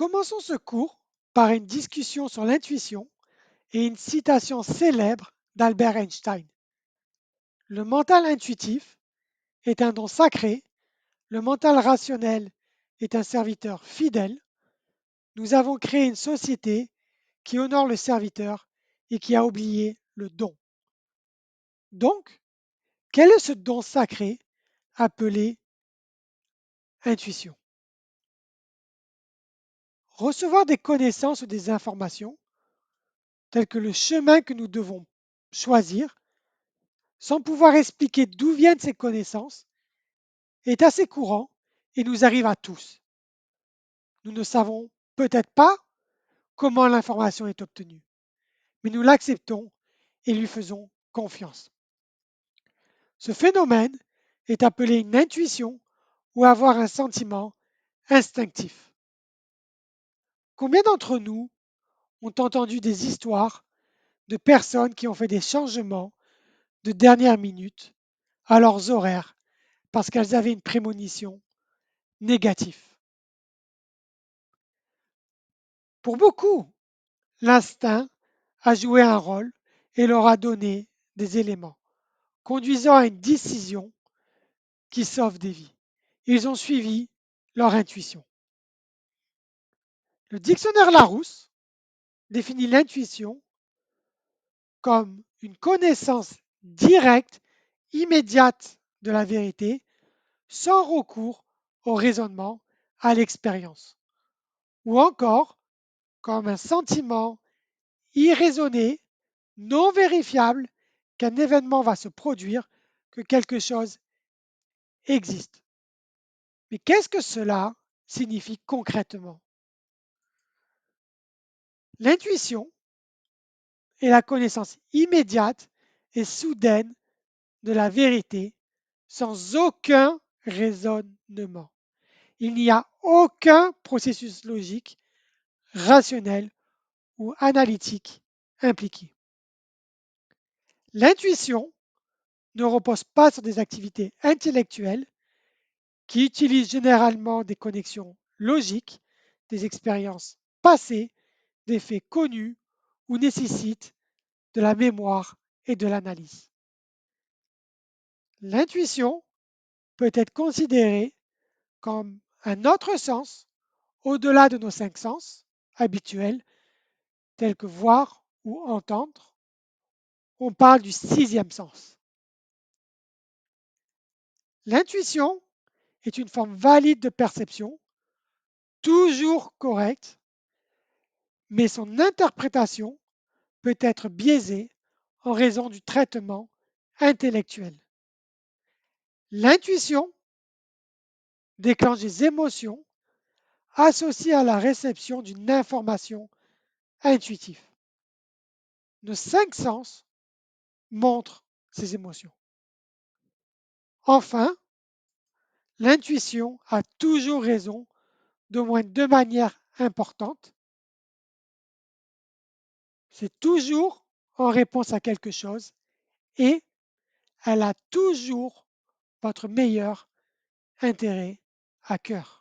Commençons ce cours par une discussion sur l'intuition et une citation célèbre d'Albert Einstein. Le mental intuitif est un don sacré, le mental rationnel est un serviteur fidèle. Nous avons créé une société qui honore le serviteur et qui a oublié le don. Donc, quel est ce don sacré appelé intuition? Recevoir des connaissances ou des informations, telles que le chemin que nous devons choisir, sans pouvoir expliquer d'où viennent ces connaissances, est assez courant et nous arrive à tous. Nous ne savons peut-être pas comment l'information est obtenue, mais nous l'acceptons et lui faisons confiance. Ce phénomène est appelé une intuition ou avoir un sentiment instinctif. Combien d'entre nous ont entendu des histoires de personnes qui ont fait des changements de dernière minute à leurs horaires parce qu'elles avaient une prémonition négative? Pour beaucoup, l'instinct a joué un rôle et leur a donné des éléments, conduisant à une décision qui sauve des vies. Ils ont suivi leur intuition. Le dictionnaire Larousse définit l'intuition comme une connaissance directe, immédiate de la vérité, sans recours au raisonnement, à l'expérience, ou encore comme un sentiment irraisonné, non vérifiable, qu'un événement va se produire, que quelque chose existe. Mais qu'est-ce que cela signifie concrètement? L'intuition est la connaissance immédiate et soudaine de la vérité sans aucun raisonnement. Il n'y a aucun processus logique, rationnel ou analytique impliqué. L'intuition ne repose pas sur des activités intellectuelles qui utilisent généralement des connexions logiques, des expériences passées, des faits connus ou nécessitent de la mémoire et de l'analyse. L'intuition peut être considérée comme un autre sens au-delà de nos cinq sens habituels, tels que voir ou entendre. On parle du sixième sens. L'intuition est une forme valide de perception, toujours correcte, mais son interprétation peut être biaisée en raison du traitement intellectuel. L'intuition déclenche des émotions associées à la réception d'une information intuitive. Nos cinq sens montrent ces émotions. Enfin, l'intuition a toujours raison, d'au moins deux manières importantes. C'est toujours en réponse à quelque chose et elle a toujours votre meilleur intérêt à cœur.